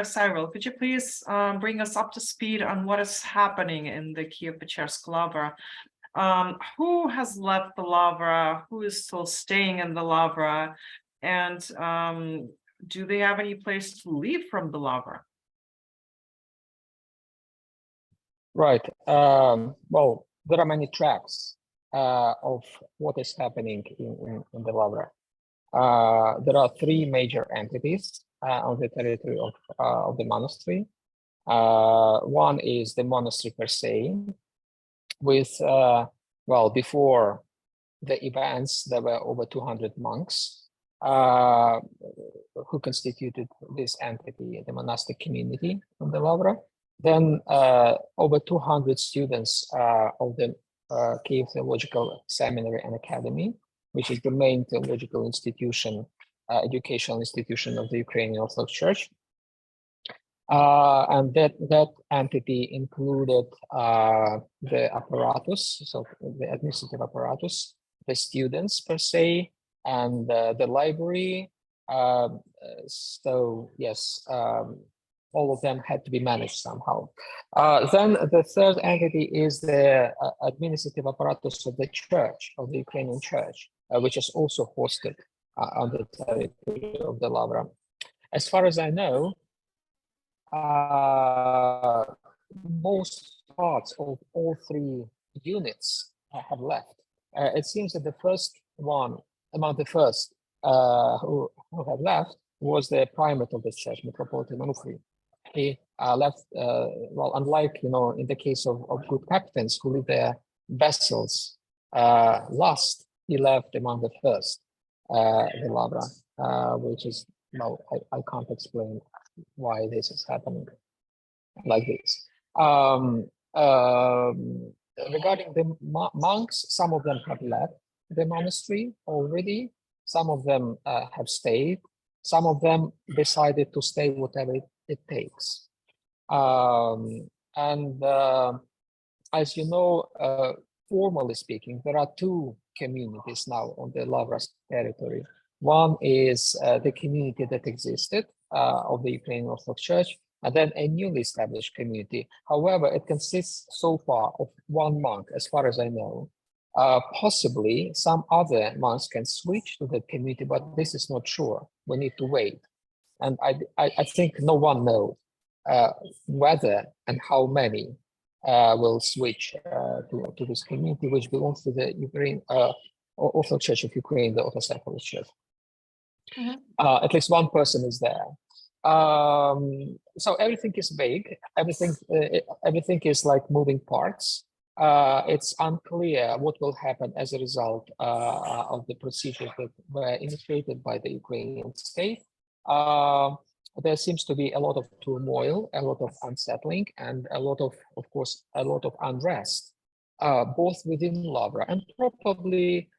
Cyril, could you please bring us up to speed on what is happening in the Kyiv-Pechersk Lavra? Who has left the Lavra? Who is still staying in the Lavra? And do they have any place to leave from the Lavra? Right. Well, there are many tracks of what is happening in the Lavra. There are three major entities on the territory of the monastery. One is the monastery per se, with, well, before the events, there were over 200 monks who constituted this entity, the monastic community of the Lavra. Then over 200 students of the Kyiv Theological Seminary and Academy, which is the main theological institution, educational institution of the Ukrainian Orthodox Church. And that entity included the apparatus, so the administrative apparatus, the students per se, and the library. So yes, all of them had to be managed somehow. Then the third entity is the administrative apparatus of the church, of the Ukrainian church, which is also hosted on the territory of the Lavra. As far as I know, most parts of all three units have left. It seems that the first one, among the first who have left, was the primate of the church, Metropolitan Onufriy. He left, well, unlike, in the case of good captains who leave their vessels last, he left among the first, the Lavra, which is, well, I can't explain why this is happening like this. Regarding the monks, some of them have left the monastery already. Some of them have stayed. Some of them decided to stay whatever it takes. As you know, formally speaking, there are two communities now on the Lavra's territory. One is the community that existed of the Ukrainian Orthodox Church, and then a newly established community. However, it consists so far of one monk, as far as I know. Possibly some other monks can switch to the community, but this is not sure. We need to wait. And I think no one knows whether and how many will switch to this community, which belongs to the Ukraine Orthodox Church of Ukraine, the Orthodox Orthodox Church. At least one person is there. So everything is vague. Everything is like moving parts. It's unclear what will happen as a result of the procedures that were initiated by the Ukrainian state. There seems to be a lot of turmoil, a lot of unsettling, and a lot of course, a lot of unrest, both within Lavra and probably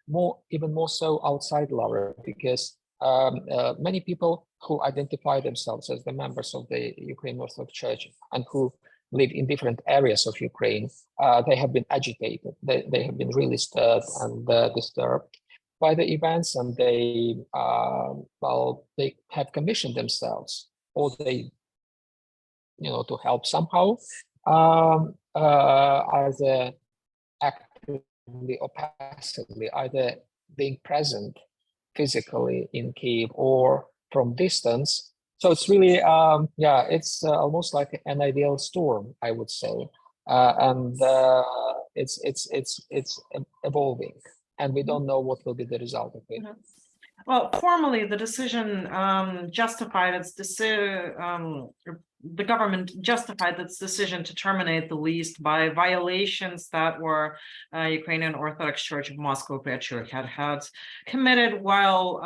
even more so outside Lavra, because many people who identify themselves as the members of the Ukrainian Orthodox Church and who live in different areas of Ukraine, they have been agitated. They have been really stirred and disturbed by the events, and they well, they have commissioned themselves, or they, to help somehow, either actively or passively, either being present physically in Kyiv or from distance. So it's really, yeah, it's almost like an ideal storm, I would say, and it's evolving, and we don't know what will be the result of it. Well, formally, the decision justified its the government justified its decision to terminate the lease by violations that were Ukrainian Orthodox Church of Moscow Patriarch had committed while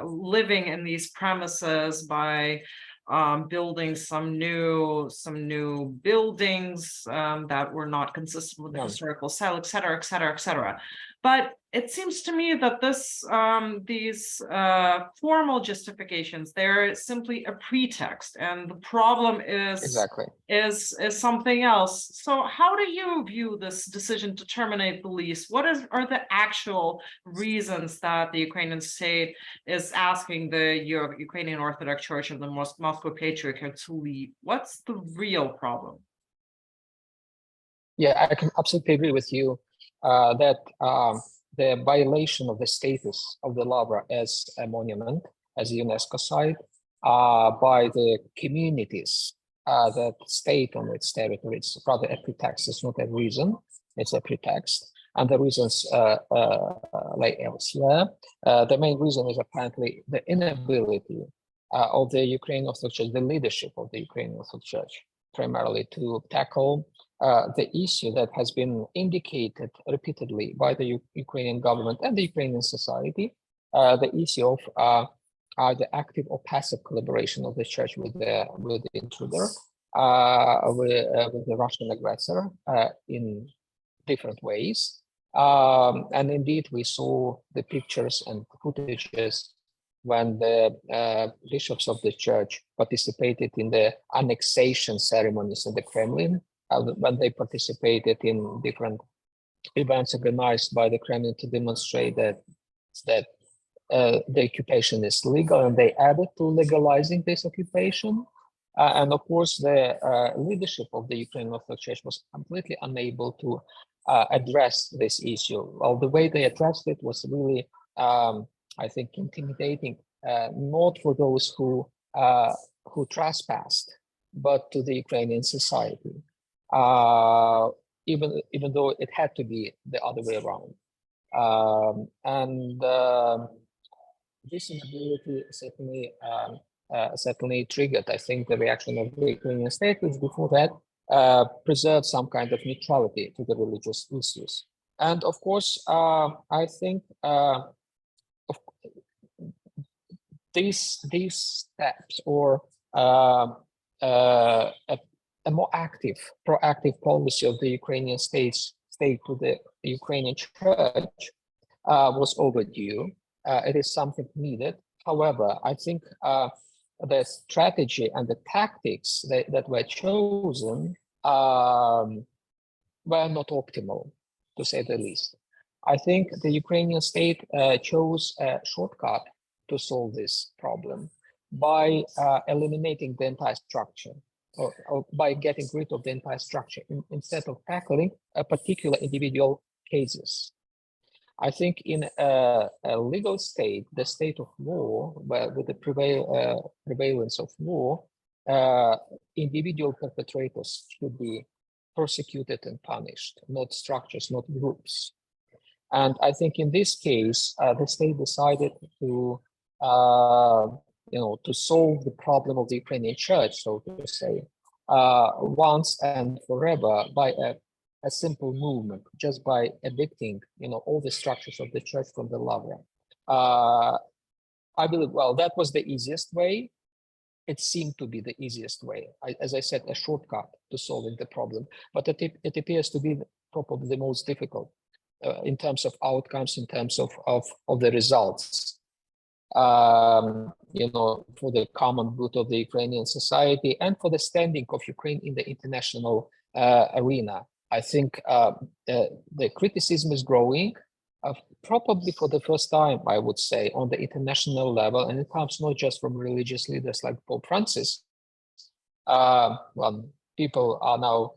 living in these premises by building some new buildings that were not consistent with the historical style, et cetera, et cetera, et cetera. But it seems to me that these formal justifications, they're simply a pretext, and the problem Exactly. is something else. So how do you view this decision to terminate the lease? Are the actual reasons that the Ukrainian state is asking the Ukrainian Orthodox Church of the Moscow Patriarchate to leave? What's the real problem? Yeah, I can absolutely agree with you that the violation of the status of the Lavra as a monument, as a UNESCO site, by the communities that state on its territory, it's rather a pretext. It's not a reason, it's a pretext. And the reasons like elsewhere, the main reason is apparently the inability of the Ukrainian Orthodox Church, the leadership of the Ukrainian Orthodox Church, primarily to tackle the issue that has been indicated repeatedly by the Ukrainian government and the Ukrainian society, the issue of the active or passive collaboration of the church with the intruder, with the Russian aggressor in different ways. And indeed, we saw the pictures and footages when the bishops of the church participated in the annexation ceremonies in the Kremlin, when they participated in different events organized by the Kremlin to demonstrate that the occupation is legal, and they added to legalizing this occupation. And of course, the leadership of the Ukrainian Orthodox Church was completely unable to address this issue. Well, the way they addressed it was really, I think, intimidating, not for those who trespassed, but to the Ukrainian society. Even though it had to be the other way around. This inability certainly triggered, I think, the reaction of the Ukrainian state, which before that preserved some kind of neutrality to the religious issues. And of course, I think these steps, or a more active, proactive policy of the Ukrainian state to the Ukrainian church was overdue. It is something needed. However, I think the strategy and the tactics that were chosen were not optimal, to say the least. I think the Ukrainian state chose a shortcut to solve this problem by eliminating the entire structure, or by getting rid of the entire structure instead of tackling a particular individual cases. I think in a legal state, the state of law, with the prevalence of law, individual perpetrators should be prosecuted and punished, not structures, not groups. And I think in this case, the state decided to, to solve the problem of the Ukrainian church, so to say, once and forever by a simple movement, just by evicting, all the structures of the church from the Lavra. I believe, well, that was the easiest way. It seemed to be the easiest way. As I said, a shortcut to solving the problem, but it appears to be probably the most difficult in terms of outcomes, in terms of the results. For the common good of the Ukrainian society and for the standing of Ukraine in the international arena. I think the criticism is growing, probably for the first time, I would say, on the international level, and it comes not just from religious leaders like Pope Francis. People are now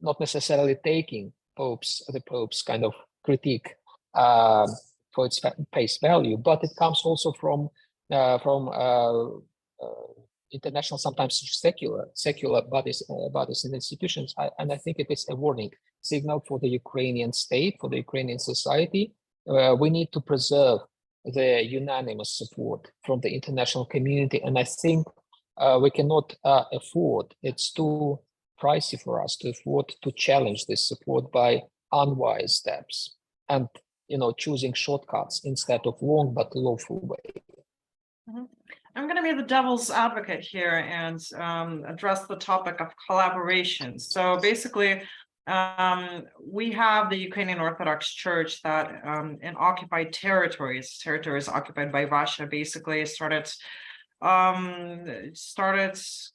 not necessarily taking the Pope's kind of critique for its face value, but it comes also from international, sometimes secular bodies and institutions, and I think it is a warning signal for the Ukrainian state, for the Ukrainian society. We need to preserve the unanimous support from the international community, and I think we cannot afford. It's too pricey for us to afford to challenge this support by unwise steps and choosing shortcuts instead of long but lawful way. Mm-hmm. I'm going to be the devil's advocate here and address the topic of collaboration. So basically, we have the Ukrainian Orthodox Church that in occupied territories occupied by Russia, basically started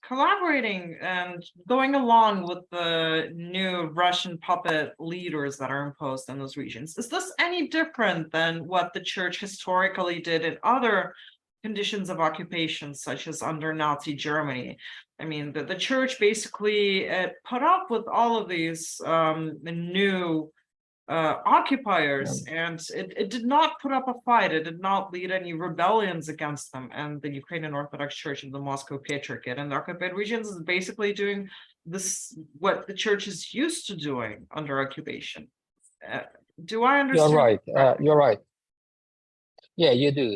collaborating and going along with the new Russian puppet leaders that are imposed in those regions. Is this any different than what the church historically did in other conditions of occupation, such as under Nazi Germany? I mean, the church basically put up with all of these new occupiers, and it did not put up a fight. It did not lead any rebellions against them. And the Ukrainian Orthodox Church and the Moscow Patriarchate and the occupied regions is basically doing this, what the church is used to doing under occupation. Do I understand? You're right. You're right. Yeah, you do.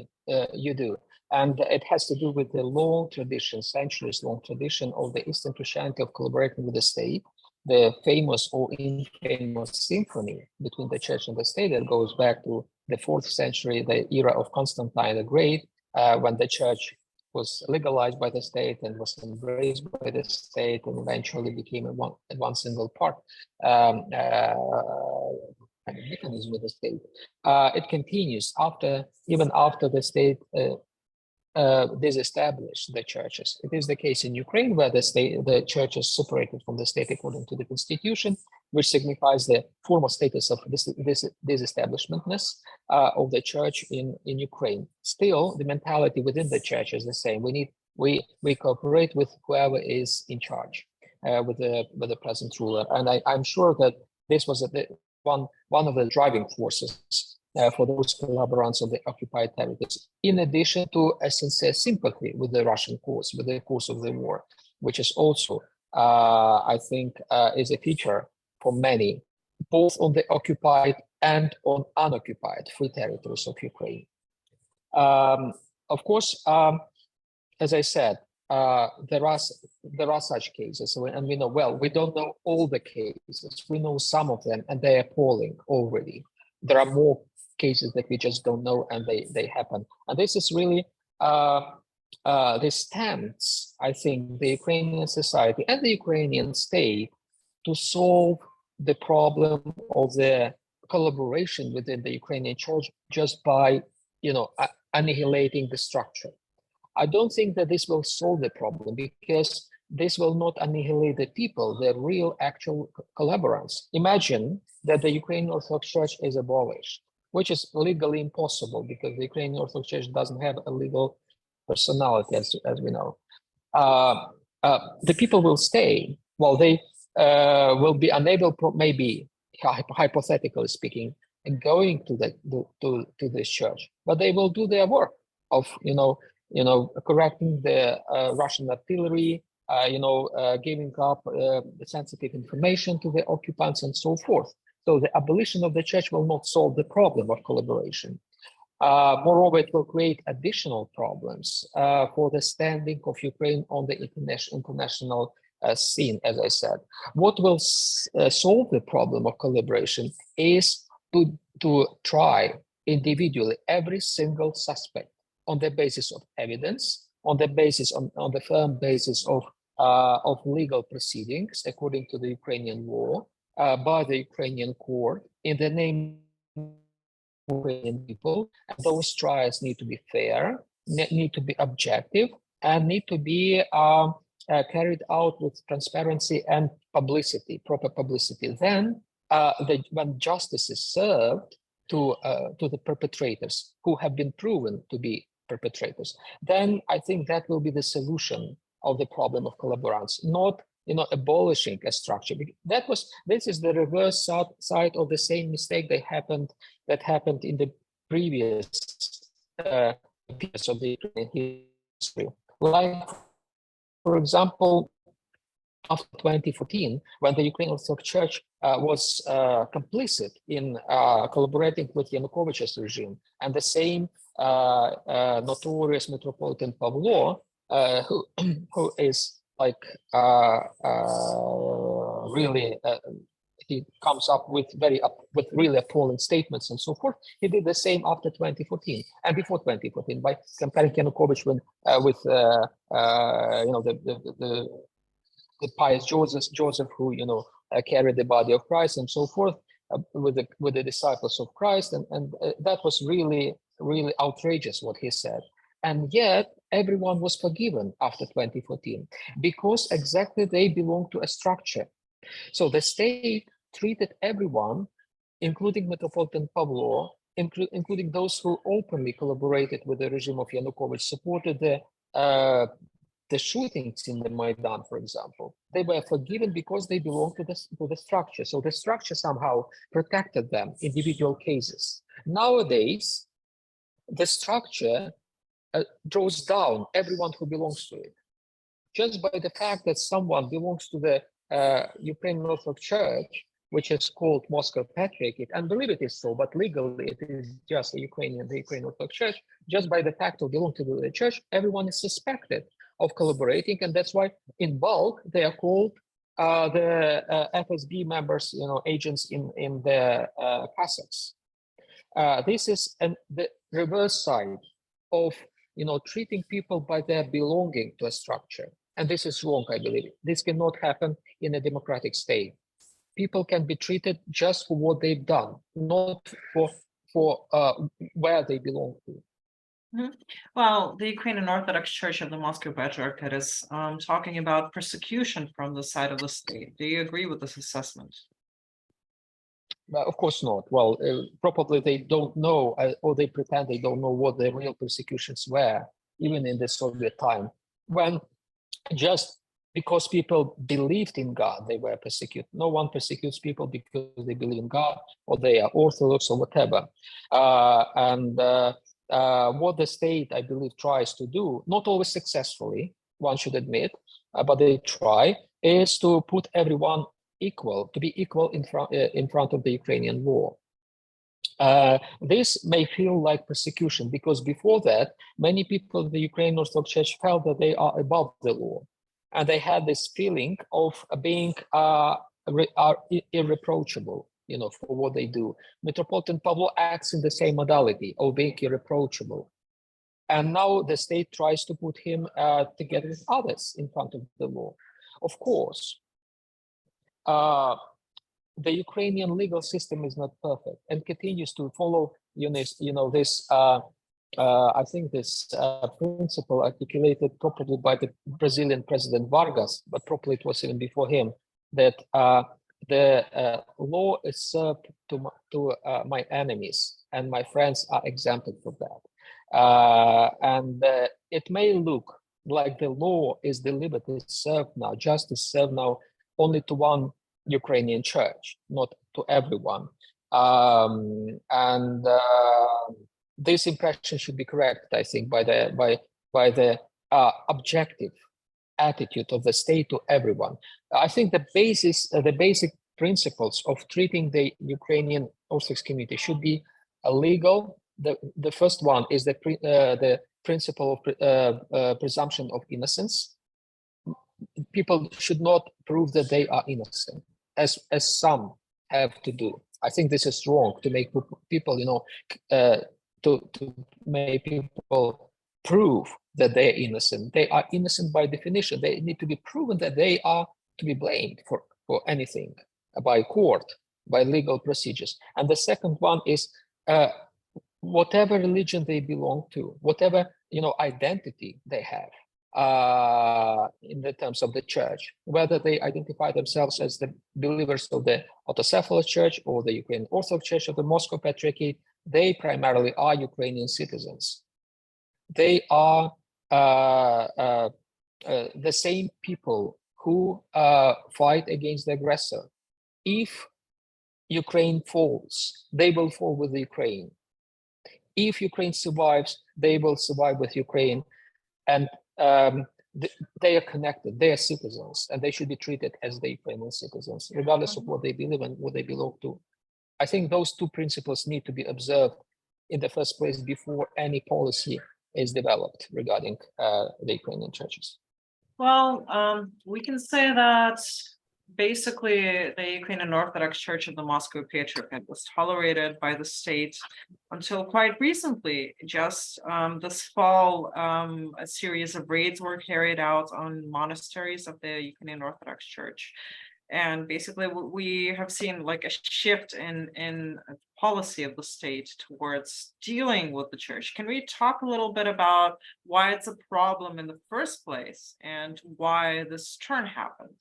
You do. And it has to do with the long tradition, centuries-long tradition of the Eastern Christianity of collaborating with the state. The famous or infamous symphony between the church and the state that goes back to the 4th century, the era of Constantine the Great, when the church was legalized by the state and was embraced by the state and eventually became one single part. Mechanism with the state. It continues even after the state disestablished the churches. It is the case in Ukraine, where the church is separated from the state according to the constitution, which signifies the formal status of disestablishmentness of the church in Ukraine. Still, the mentality within the church is the same. We cooperate with whoever is in charge, with the present ruler, and I'm sure that this was one of the driving forces for those collaborants of the occupied territories, in addition to a sincere sympathy with the Russian cause, with the cause of the war, which is also, I think, is a feature for many, both on the occupied and on unoccupied free territories of Ukraine. Of course, as I said, there are such cases, and we know, well, we don't know all the cases. We know some of them, and they're appalling already. There are more cases that we just don't know, and they happen. And this is really this tempts, I think, the Ukrainian society and the Ukrainian state to solve the problem of the collaboration within the Ukrainian church just by, annihilating the structure. I don't think that this will solve the problem, because this will not annihilate the people, the real actual collaborants. Imagine that the Ukrainian Orthodox Church is abolished, which is legally impossible because the Ukrainian Orthodox Church doesn't have a legal personality, as we know. The people will stay. Well, they will be unable, maybe hypothetically speaking, going to this church, but they will do their work of correcting the Russian artillery, giving up sensitive information to the occupants and so forth. So the abolition of the church will not solve the problem of collaboration. Moreover, it will create additional problems for the standing of Ukraine on the international scene, as I said. What will solve the problem of collaboration is to try individually every single suspect on the basis of evidence, on the firm basis of legal proceedings according to the Ukrainian law, by the Ukrainian court in the name of Ukrainian people. And those trials need to be fair, need to be objective, and need to be carried out with transparency and publicity, proper publicity. Then, when justice is served to the perpetrators who have been proven to be perpetrators, then I think that will be the solution of the problem of collaborants, not abolishing a structure. This is the reverse side of the same mistake that happened in the previous periods of the Ukrainian history. Like, for example, after 2014, when the Ukrainian Orthodox Church was complicit in collaborating with Yanukovych's regime, and the same notorious Metropolitan Pavlo, who is like really, he comes up with really appalling statements and so forth. He did the same after 2014 and before 2014 by comparing Yanukovych with the pious Joseph, who carry the body of Christ and so forth with the disciples of Christ, and that was really outrageous what he said. And yet everyone was forgiven after 2014 because exactly they belong to a structure. So the state treated everyone, including Metropolitan Pavlo, including those who openly collaborated with the regime of Yanukovych, supported the shootings in the Maidan, for example. They were forgiven because they belonged to the structure. So the structure somehow protected them, individual cases. Nowadays, the structure draws down everyone who belongs to it. Just by the fact that someone belongs to the Ukrainian Orthodox Church, which is called Moscow Patriarchate, and believe it is so, but legally it is just the Ukrainian Orthodox Church. Just by the fact of belonging to the church, everyone is suspected of collaborating, and that's why in bulk they are called the FSB members, agents in the Cossacks. This is the reverse side of treating people by their belonging to a structure, and this is wrong. I believe this cannot happen in a democratic state. People can be treated just for what they've done, not for where they belong to. Well, the Ukrainian Orthodox Church of the Moscow Patriarchate is talking about persecution from the side of the state. Do you agree with this assessment? Of course not. Well, probably they don't know, or they pretend they don't know what the real persecutions were, even in the Soviet time, when just because people believed in God, they were persecuted. No one persecutes people because they believe in God, or they are Orthodox, or whatever. What the state, I believe, tries to do, not always successfully, one should admit, but they try, is to put everyone equal, to be equal in front of the Ukrainian law. This may feel like persecution because before that, many people in the Ukrainian Orthodox Church felt that they are above the law, and they had this feeling of being irreproachable, for what they do. Metropolitan Pavlo acts in the same modality of being irreproachable. And now the state tries to put him together with others in front of the law. Of course, the Ukrainian legal system is not perfect and continues to follow, this, I think this principle articulated properly by the Brazilian President Vargas, but probably it was even before him, that the law is served to my enemies, and my friends are exempted from that. And it may look like the law is deliberately served now, justice served now only to one Ukrainian church, not to everyone. This impression should be corrected, I think, by the objective attitude of the state to everyone. I think the basic principles of treating the Ukrainian Orthodox community should be legal. The first one is the principle of presumption of innocence. People should not prove that they are innocent, as some have to do. I think this is wrong, to make people, to make people prove that they're innocent. They are innocent by definition. They need to be proven that they are to be blamed for anything by court, by legal procedures. And the second one is whatever religion they belong to, whatever identity they have in the terms of the church, whether they identify themselves as the believers of the Autocephalous Church or the Ukrainian Orthodox Church of the Moscow Patriarchate, they primarily are Ukrainian citizens. They are the same people who fight against the aggressor. If Ukraine falls, they will fall with Ukraine. If Ukraine survives, they will survive with Ukraine. And they are connected, they are citizens, and they should be treated as the Ukrainian citizens, regardless of what they believe and what they belong to. I think those two principles need to be observed in the first place before any policy is developed regarding the Ukrainian churches. Well, we can say that basically the Ukrainian Orthodox Church of the Moscow Patriarchate was tolerated by the state until quite recently. Just this fall, a series of raids were carried out on monasteries of the Ukrainian Orthodox Church. And basically, we have seen like a shift in policy of the state towards dealing with the church. Can we talk a little bit about why it's a problem in the first place and why this turn happened?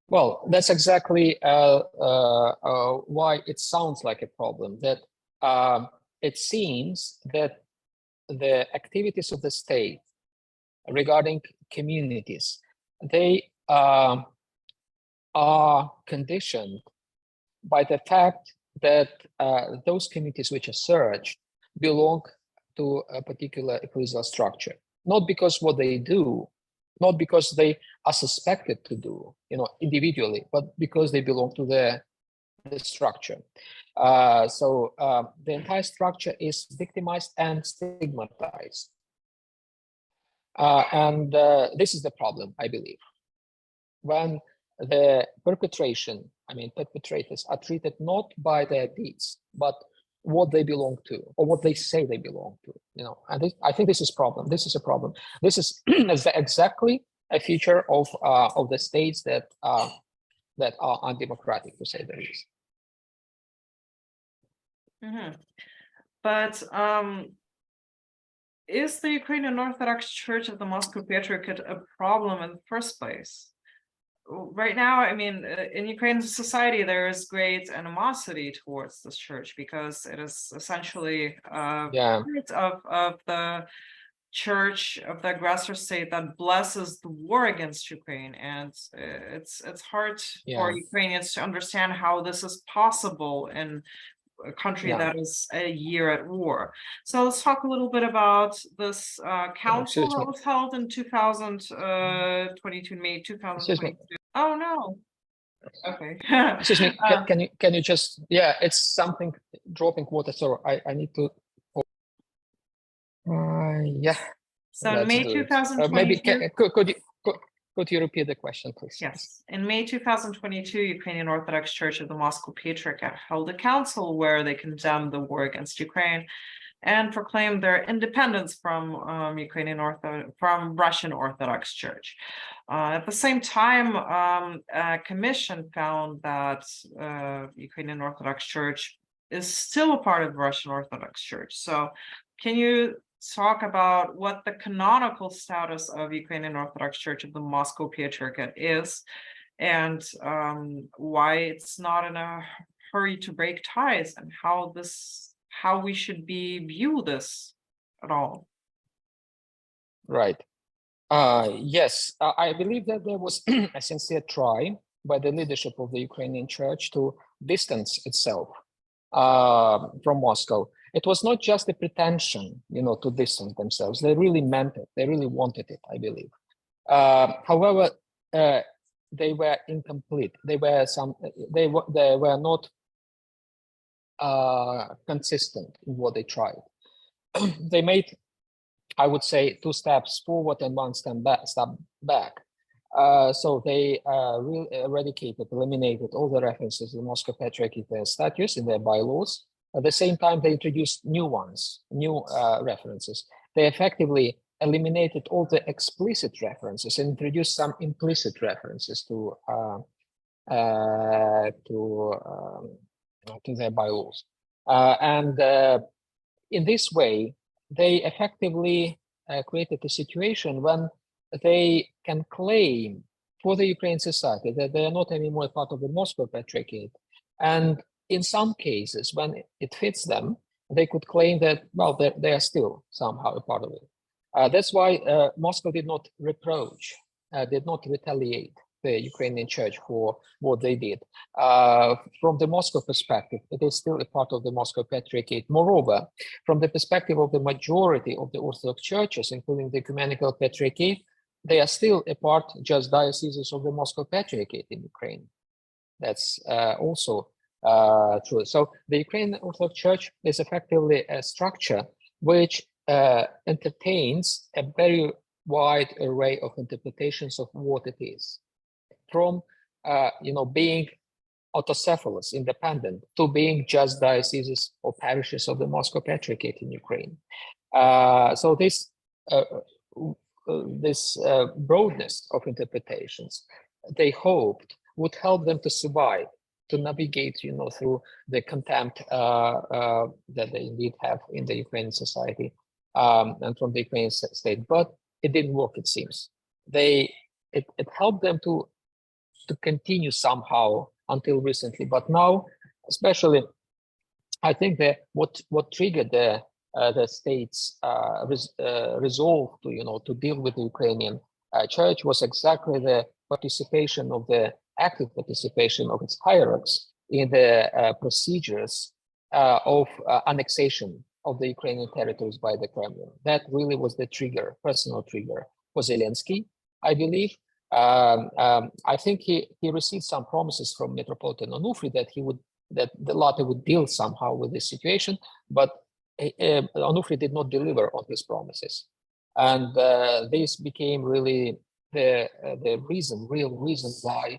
Well, that's exactly why it sounds like a problem. That it seems that the activities of the state regarding communities, they are conditioned by the fact that those communities which are searched belong to a particular ecclesial structure, not because what they do, not because they are suspected to do, individually, but because they belong to the structure. So the entire structure is victimized and stigmatized. And this is the problem, I believe. When the perpetrators are treated not by their deeds, but what they belong to or what they say they belong to, and I think this is problem. This is a problem. This is exactly a feature of the states that are undemocratic, to say the least. But is the Ukrainian Orthodox Church of the Moscow Patriarchate a problem in the first place? Right now, I mean, in Ukrainian society, there is great animosity towards this church because it is essentially part of the church of the aggressor state that blesses the war against Ukraine, and it's hard for Ukrainians to understand how this is possible in a country that is a year at war. So let's talk a little bit about this council that was held in 2022, May 2022. Oh no. Okay. Excuse me. Can you just? Yeah, it's something dropping water. So I need to. Yeah. So May 2022. Maybe could you repeat the question, please? Yes. In May 2022, Ukrainian Orthodox Church of the Moscow Patriarchate held a council where they condemned the war against Ukraine and proclaimed their independence from Russian Orthodox Church. At the same time, a commission found that Ukrainian Orthodox Church is still a part of the Russian Orthodox Church. So can you talk about what the canonical status of Ukrainian Orthodox Church of the Moscow Patriarchate is, and why it's not in a hurry to break ties, and how we should view this at all? Right. Yes, I believe that there was a sincere try by the leadership of the Ukrainian Church to distance itself from Moscow. It was not just a pretension, to distance themselves. They really meant it. They really wanted it, I believe. However, they were incomplete. They were not consistent in what they tried. They made, I would say, 2 steps forward and 1 step back. So they eliminated all the references to the Moscow Patriarchate statutes in their bylaws. At the same time, they introduced new ones, new references. They effectively eliminated all the explicit references and introduced some implicit references to their bylaws. And in this way, they effectively created a situation when they can claim for the Ukrainian society that they are not anymore part of the Moscow Patriarchate. And in some cases, when it fits them, they could claim that, well, they are still somehow a part of it. That's why Moscow did not reproach, did not retaliate the Ukrainian Church for what they did. From the Moscow perspective, it is still a part of the Moscow Patriarchate. Moreover, from the perspective of the majority of the Orthodox churches, including the Ecumenical Patriarchate, they are still a part, just dioceses of the Moscow Patriarchate in Ukraine. That's also true. So the Ukrainian Orthodox Church is effectively a structure which entertains a very wide array of interpretations of what it is, from being autocephalous, independent, to being just dioceses or parishes of the Moscow Patriarchate in Ukraine. So this broadness of interpretations they hoped would help them to survive, to navigate, through the contempt that they indeed have in the Ukrainian society and from the Ukrainian state. But it didn't work, it seems. It helped them to continue somehow until recently, but now, especially, I think that what triggered the state's resolve to deal with the Ukrainian church was exactly the active participation of its hierarchs in the procedures of annexation of the Ukrainian territories by the Kremlin. That really was the personal trigger for Zelensky, I believe. I think he received some promises from Metropolitan Onufri that the latter would deal somehow with this situation, but Onufri did not deliver on his promises, and this became really the real reason why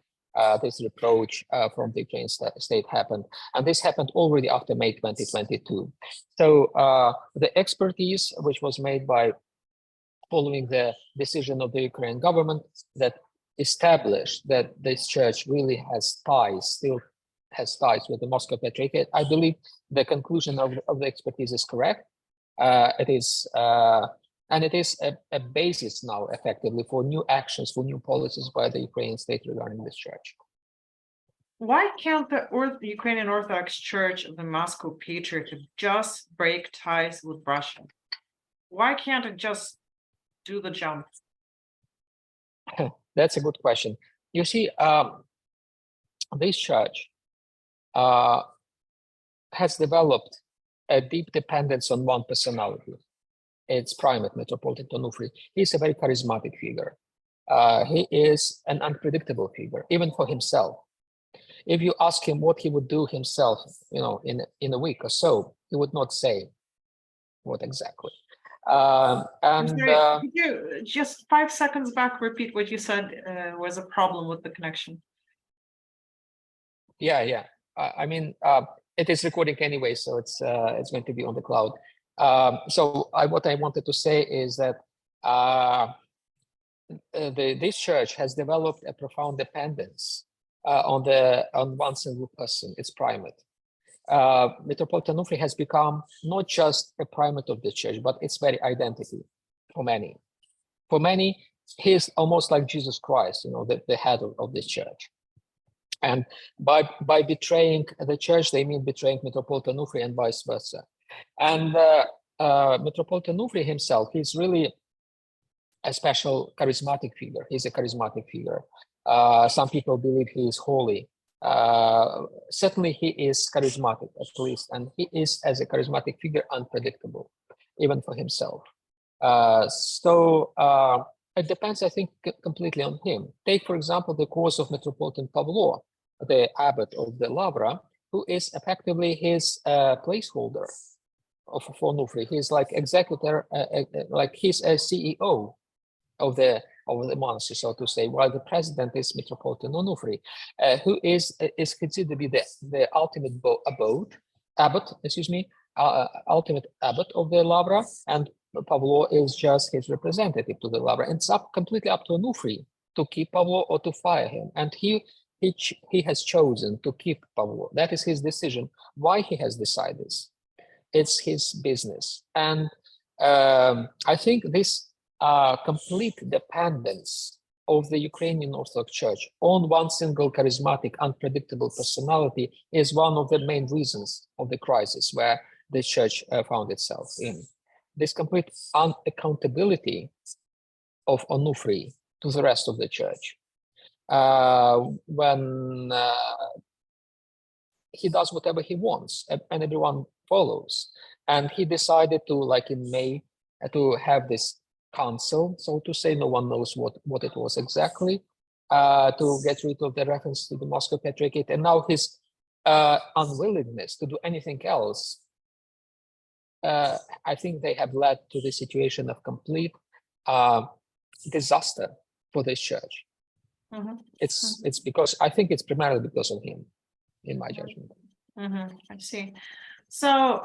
this reproach from the Ukrainian state happened, and this happened already after May 2022. So the expertise which was made by following the decision of the Ukrainian government that established that this church really still has ties with the Moscow Patriarchate, I believe the conclusion of the expertise is correct. It is a basis now, effectively, for new actions, for new policies by the Ukrainian state regarding this church. Why can't the Ukrainian Orthodox Church of the Moscow Patriarchate just break ties with Russia? Why can't it just do the jump? That's a good question. You see, this church has developed a deep dependence on one personality. Its primate, Metropolitan Onufri. He's a very charismatic figure. He is an unpredictable figure, even for himself. If you ask him what he would do himself, in a week or so, he would not say what exactly. Could you just 5 seconds back repeat what you said was a problem with the connection? Yeah. I mean, it is recording anyway, so it's going to be on the cloud. So what I wanted to say is that this church has developed a profound dependence on one single person, its primate. Metropolitan Onufri has become not just a primate of the church, but its very identity for many. For many, he is almost like Jesus Christ, the head of this church. And by betraying the church, they mean betraying Metropolitan Onufri and vice versa. And Metropolitan Onufri himself, he's really a special charismatic figure. He's a charismatic figure. Some people believe he is holy. Certainly he is charismatic, at least, and he is, as a charismatic figure, unpredictable, even for himself. So it depends, I think, completely on him. Take, for example, the course of Metropolitan Pavlo, the abbot of the Lavra, who is effectively his placeholder for Onufri. He's like executor, like he's a CEO of the monastery, so to say, while the president is Metropolitan Onufri, who is considered to be the ultimate ultimate abbot of the Lavra, and Pavlo is just his representative to the Lavra. And it's completely up to Onufri to keep Pavlo or to fire him, and he has chosen to keep Pavlo. That is his decision. Why he has decided this? It's his business, and I think this complete dependence of the Ukrainian Orthodox Church on one single charismatic, unpredictable personality is one of the main reasons of the crisis where the church found itself in. This complete unaccountability of Onufri to the rest of the church. When he does whatever he wants and everyone follows. And he decided to, like in May, to have this council, so to say, no one knows what it was exactly, to get rid of the reference to the Moscow Patriarchate. And now his unwillingness to do anything else, I think they have led to the situation of complete disaster for this church. Mm-hmm. It's because, I think it's primarily because of him, in my judgment. Mm-hmm. I see. So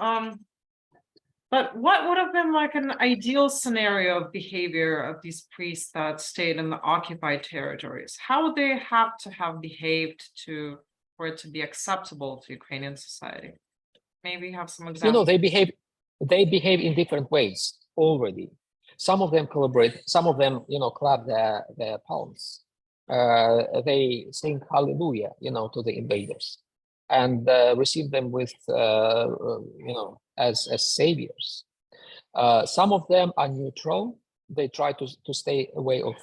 But what would have been like an ideal scenario of behavior of these priests that stayed in the occupied territories? How would they have to have behaved for it to be acceptable to Ukrainian society? Maybe have some You know, examples. they behave in different ways already. Some of them collaborate, some of them, clap their palms. They sing hallelujah, to the invaders and receive them with, as saviors. Some of them are neutral. They try to stay away of,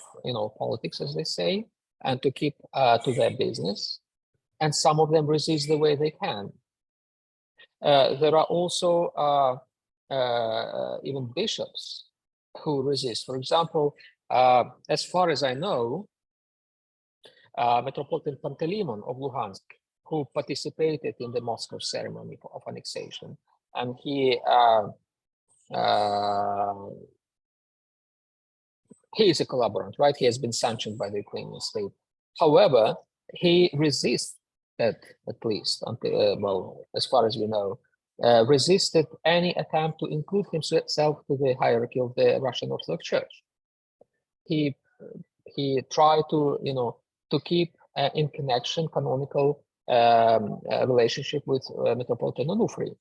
politics, as they say, and to keep to their business. And some of them resist the way they can. There are also even bishops who resist. For example, as far as I know, Metropolitan Pantelimon of Luhansk, who participated in the Moscow ceremony of annexation, and he is a collaborant, right? He has been sanctioned by the Ukrainian state. However, he resists at least, until, well, as far as we know, resisted any attempt to include himself to the hierarchy of the Russian Orthodox Church. He tried to, to keep in connection canonical relationship with Metropolitan Onufry.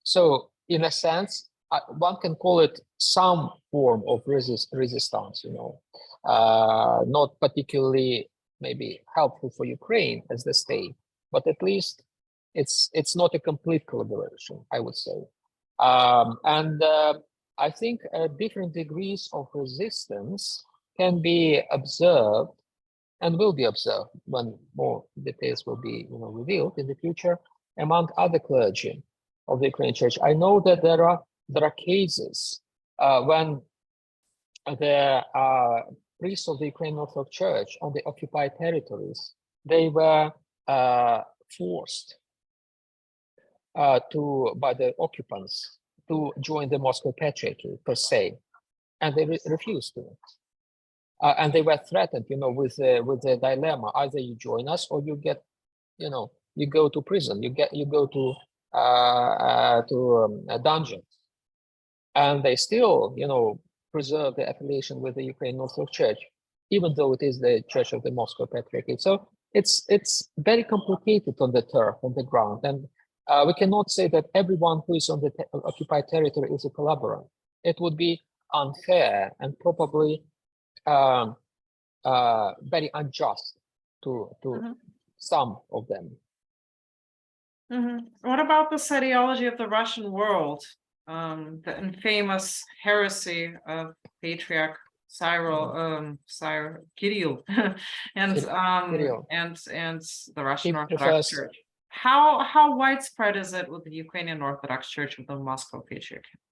So, in a sense, one can call it some form of resistance, not particularly maybe helpful for Ukraine as the state, but at least it's not a complete collaboration, I would say. I think different degrees of resistance can be observed and will be observed when more details will be revealed in the future among other clergy of the Ukrainian Church. I know that there are cases when the priests of the Ukrainian Orthodox Church on the occupied territories, they were forced by the occupants to join the Moscow Patriarchy per se, and they refused to. And they were threatened, with the dilemma: either you join us or you get, you go to prison, you go to a dungeon. And they still, preserve the affiliation with the Ukrainian Orthodox Church, even though it is the Church of the Moscow Patriarchate. So it's very complicated on the turf, on the ground, and we cannot say that everyone who is on the occupied territory is a collaborant. It would be unfair and probably very unjust to some of them. What about this ideology of the Russian world, the infamous heresy of Patriarch Kirill, and Kirill. and the Russian He Orthodox prefers- Church? How widespread is it with the Ukrainian Orthodox Church of the Moscow Patriarchate?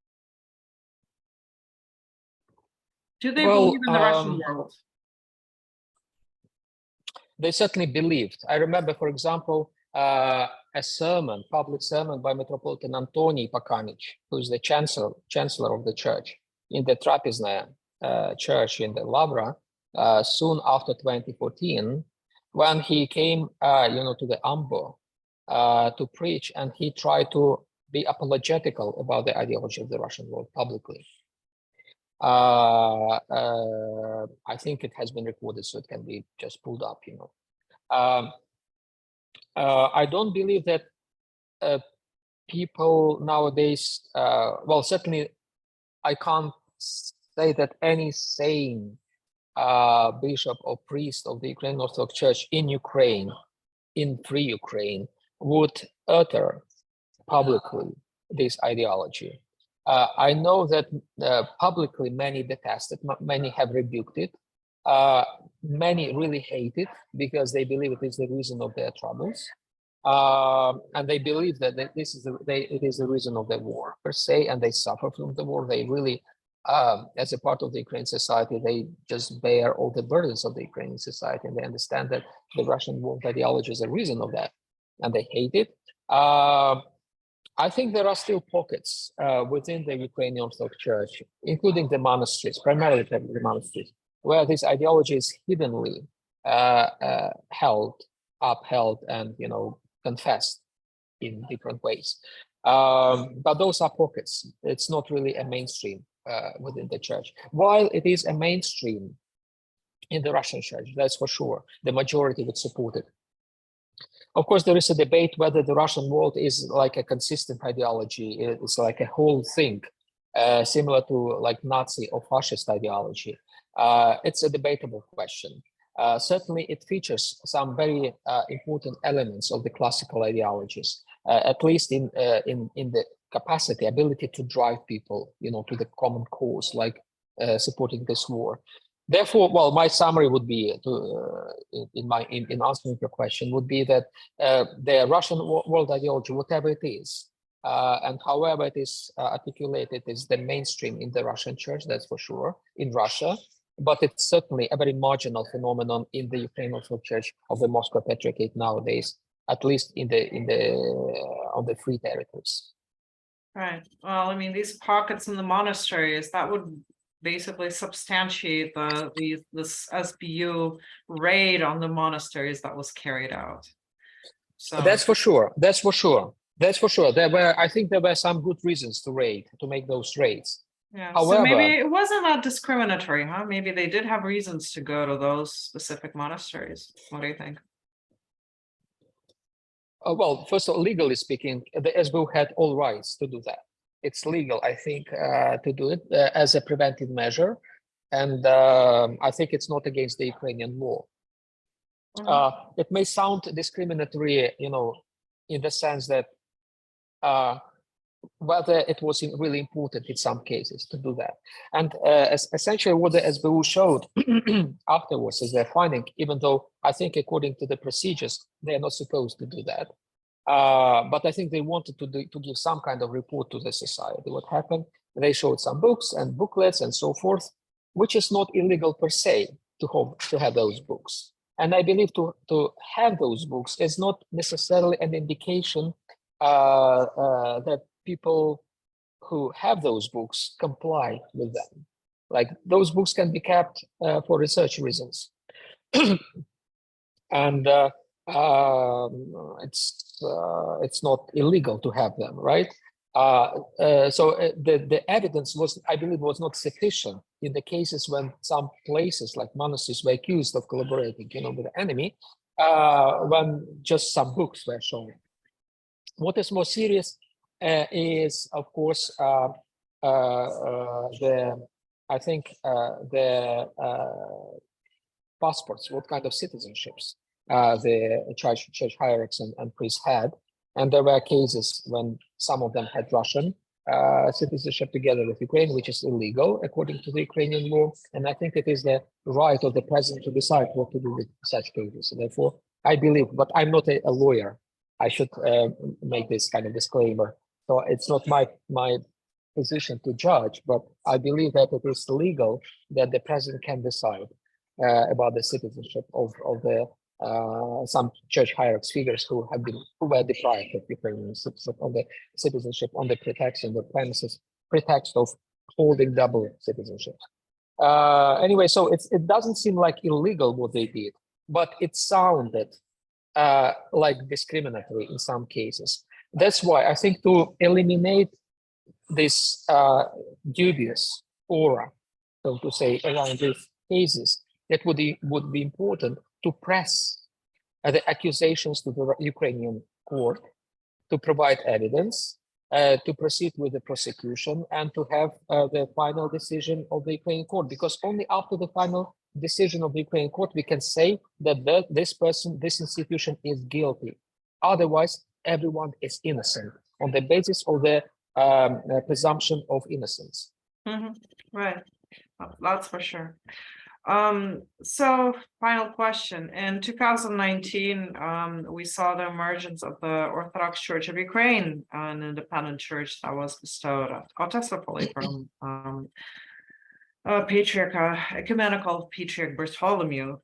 Do they Well, believe in the Russian world? They certainly believed. I remember, for example, a public sermon by Metropolitan Antony Pakanich, who is the chancellor of the church, in the Trapezhная church in the Lavra, soon after 2014, when he came, to the Ambo to preach, and he tried to be apologetical about the ideology of the Russian world publicly. I think it has been recorded, so it can be just pulled up, I don't believe that people nowadays, well, certainly I can't say that any sane bishop or priest of the Ukrainian Orthodox Church in Ukraine, in free Ukraine, would utter publicly this ideology. I know that publicly many detest it, many have rebuked it, many really hate it because they believe it is the reason of their troubles, and they believe that it is the reason of the war per se, and they suffer from the war. They really, as a part of the Ukrainian society, they just bear all the burdens of the Ukrainian society, and they understand that the Russian war ideology is the reason of that, and they hate it. I think there are still pockets within the Ukrainian Orthodox Church, including the monasteries, primarily the monasteries, where this ideology is hiddenly upheld, and confessed in different ways. But those are pockets. It's not really a mainstream within the church. While it is a mainstream in the Russian church, that's for sure. The majority would support it. Of course, there is a debate whether the Russian world is like a consistent ideology. It's like a whole thing, similar to like Nazi or fascist ideology. It's a debatable question. Certainly, it features some very important elements of the classical ideologies, at least in the capacity, ability to drive people, to the common cause, like supporting this war. Therefore, well, my summary would be in answering your question would be that the Russian world ideology, whatever it is, and however it is articulated, is the mainstream in the Russian church. That's for sure in Russia, but it's certainly a very marginal phenomenon in the Ukrainian Orthodox Church of the Moscow Patriarchate nowadays, at least on the free territories. Right. Well, I mean, these pockets in the monasteries, that would basically substantiate this SBU raid on the monasteries that was carried out. So that's for sure. I think there were some good reasons to make those raids. yeah. However, so maybe it wasn't that discriminatory, huh? Maybe they did have reasons to go to those specific monasteries. What do you think? Well, first of all, legally speaking, the SBU had all rights to do that. It's legal, I think, to do it as a preventive measure. And I think it's not against the Ukrainian law. It may sound discriminatory, in the sense that whether it was really important in some cases to do that. And essentially what the SBU showed afterwards is their finding, even though I think according to the procedures, they're not supposed to do that. But I think they wanted to give some kind of report to the society. What happened? They showed some books and booklets and so forth, which is not illegal per se to have those books. And I believe to have those books is not necessarily an indication that people who have those books comply with them. Like those books can be kept for research reasons. And it's not illegal to have them, right? So the evidence I believe, was not sufficient in the cases when some places like monasteries were accused of collaborating, with the enemy, when just some books were shown. What is more serious is, of course, the passports, what kind of citizenships the church hierarchs and priests had. And there were cases when some of them had Russian citizenship together with Ukraine, which is illegal according to the Ukrainian law. And I think it is the right of the president to decide what to do with such cases. So therefore, I believe, but I'm not a lawyer. I should make this kind of disclaimer. So it's not my position to judge, but I believe that it is legal that the president can decide about the citizenship of the some church hierarchs figures who were deprived of Ukrainian citizenship, on the citizenship on the pretext of holding double citizenship. Anyway, so it doesn't seem like illegal what they did, but it sounded like discriminatory in some cases. That's why I think to eliminate this dubious aura, so to say, around these cases, it would be important to press the accusations to the Ukrainian court, to provide evidence, to proceed with the prosecution, and to have the final decision of the Ukrainian court. Because only after the final decision of the Ukrainian court, we can say that this institution is guilty. Otherwise, everyone is innocent on the basis of the presumption of innocence. Mm-hmm. Right, that's for sure. So final question. In 2019, we saw the emergence of the Orthodox Church of Ukraine, an independent church that was bestowed autocephaly from ecumenical patriarch Bartholomew.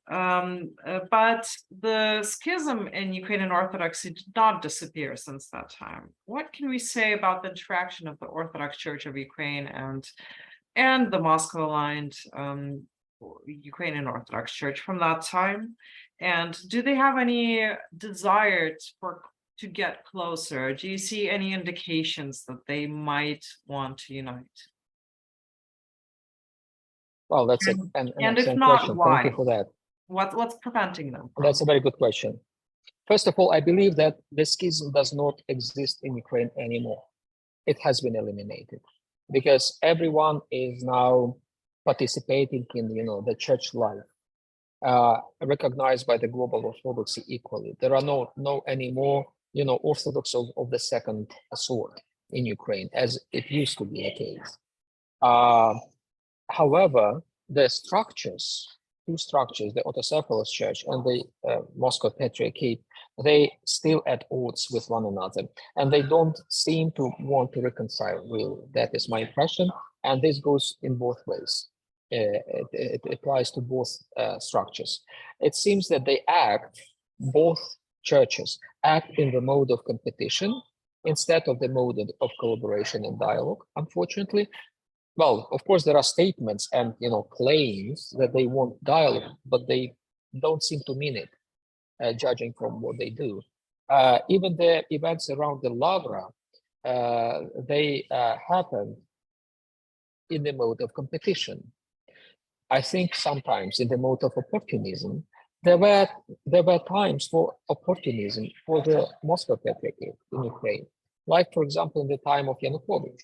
But the schism in Ukrainian Orthodoxy did not disappear since that time. What can we say about the interaction of the Orthodox Church of Ukraine and the Moscow-aligned Ukrainian Orthodox Church from that time? And do they have any desire to get closer? Do you see any indications that they might want to unite? Well, that's And- an and if excellent not, question. Thank why? you for that. What's preventing them from? That's a very good question. First of all, I believe that the schism does not exist in Ukraine anymore. It has been eliminated because everyone is now participating in, the church life, recognized by the global orthodoxy equally. There are no anymore, Orthodox of the second sort in Ukraine, as it used to be the case. However, the two structures, the Autocephalous Church and the Moscow Patriarchate, they still at odds with one another, and they don't seem to want to reconcile. Really, that is my impression, and this goes in both ways. It applies to both structures. It seems that both churches act in the mode of competition instead of the mode of collaboration and dialogue, unfortunately. Well, of course, there are statements and claims that they want dialogue, but they don't seem to mean it, judging from what they do. Even the events around the Lavra, they happen in the mode of competition. I think sometimes in the mode of opportunism. There were times for opportunism for the Moscow Patriarchate in Ukraine, like for example in the time of Yanukovych,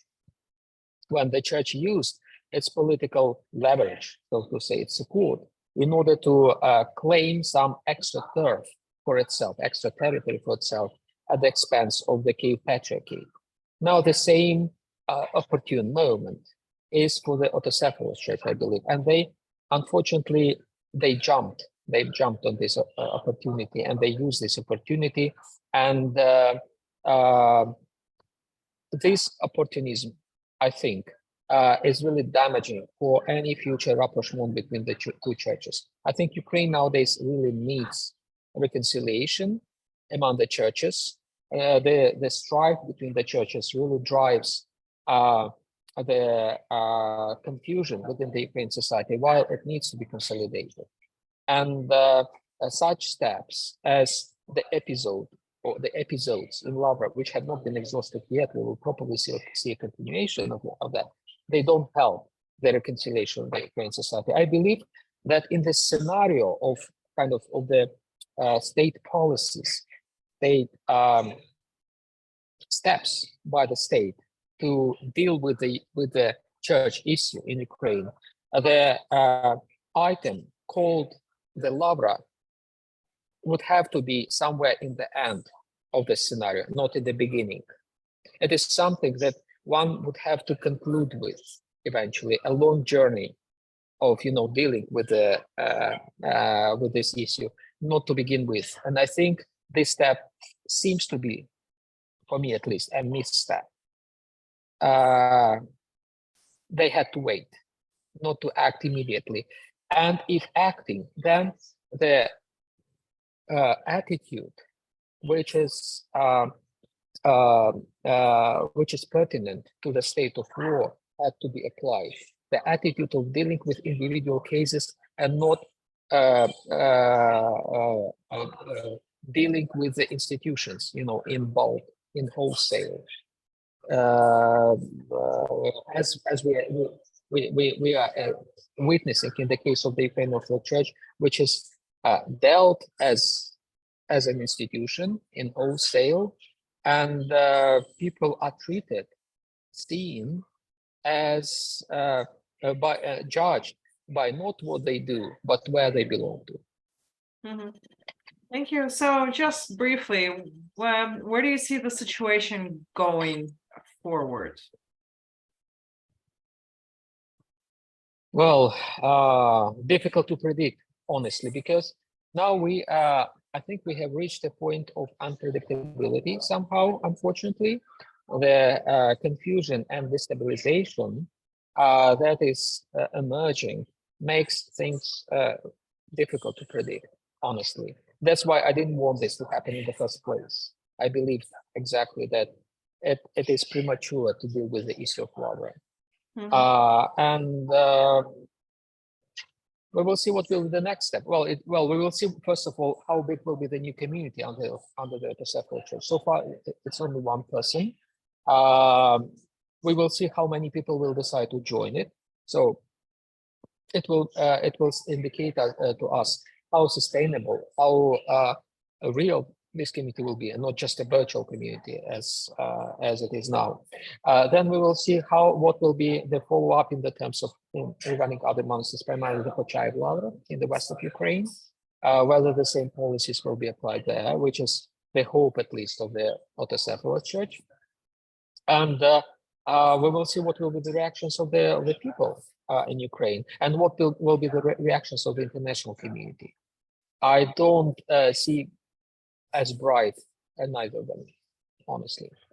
when the church used its political leverage, so to say, its support, in order to claim some extra turf for itself, extra territory for itself, at the expense of the Kiev Patriarchate. Now, the same opportune moment is for the Autocephalous Church, I believe, and unfortunately, they jumped on this opportunity, and they used this opportunity, and this opportunism, I think, is really damaging for any future rapprochement between the two churches. I think Ukraine nowadays really needs reconciliation among the churches. The strife between the churches really drives the confusion within the Ukrainian society, while it needs to be consolidated. And such steps as the episode or the episodes in Lavra, which have not been exhausted yet, we will probably see a continuation of that. They don't help the reconciliation of the Ukrainian society. I believe that in the scenario of the state policies, state steps by the state to deal with the church issue in Ukraine, the item called the Lavra would have to be somewhere in the end of the scenario, not in the beginning. It is something that one would have to conclude with eventually, a long journey of dealing with this issue, not to begin with. And I think this step seems to be, for me at least, a misstep. They had to wait, not to act immediately. And if acting, then the attitude which is pertinent to the state of war had to be applied. The attitude of dealing with individual cases and not dealing with the institutions, in bulk, in wholesale. As we are witnessing in the case of the Ukrainian Orthodox Church, which is dealt as an institution in wholesale, and people are seen as judged by not what they do, but where they belong to. Mm-hmm. Thank you. So just briefly, where do you see the situation going forward? Well, difficult to predict, honestly, because now I think we have reached a point of unpredictability somehow, unfortunately. The confusion and destabilization that is emerging makes things difficult to predict, honestly. That's why I didn't want this to happen in the first place. I believe exactly that it is premature to deal with the issue of Lavra. Mm-hmm. we will see what will be the next step. Well, we will see first of all how big will be the new community under the Autocephalous Church. So far, it's only one person. We will see how many people will decide to join it. So it will indicate to us how sustainable, how real this community will be, and not just a virtual community as it is now. Then we will see what will be the follow-up in the terms of regarding other monasteries, primarily the Počaev Lavra in the west of Ukraine, whether the same policies will be applied there, which is the hope at least of the Autocephalous Church. And we will see what will be the reactions of the people in Ukraine, and what will be the reactions of the international community. I don't see as bright as neither of them, honestly.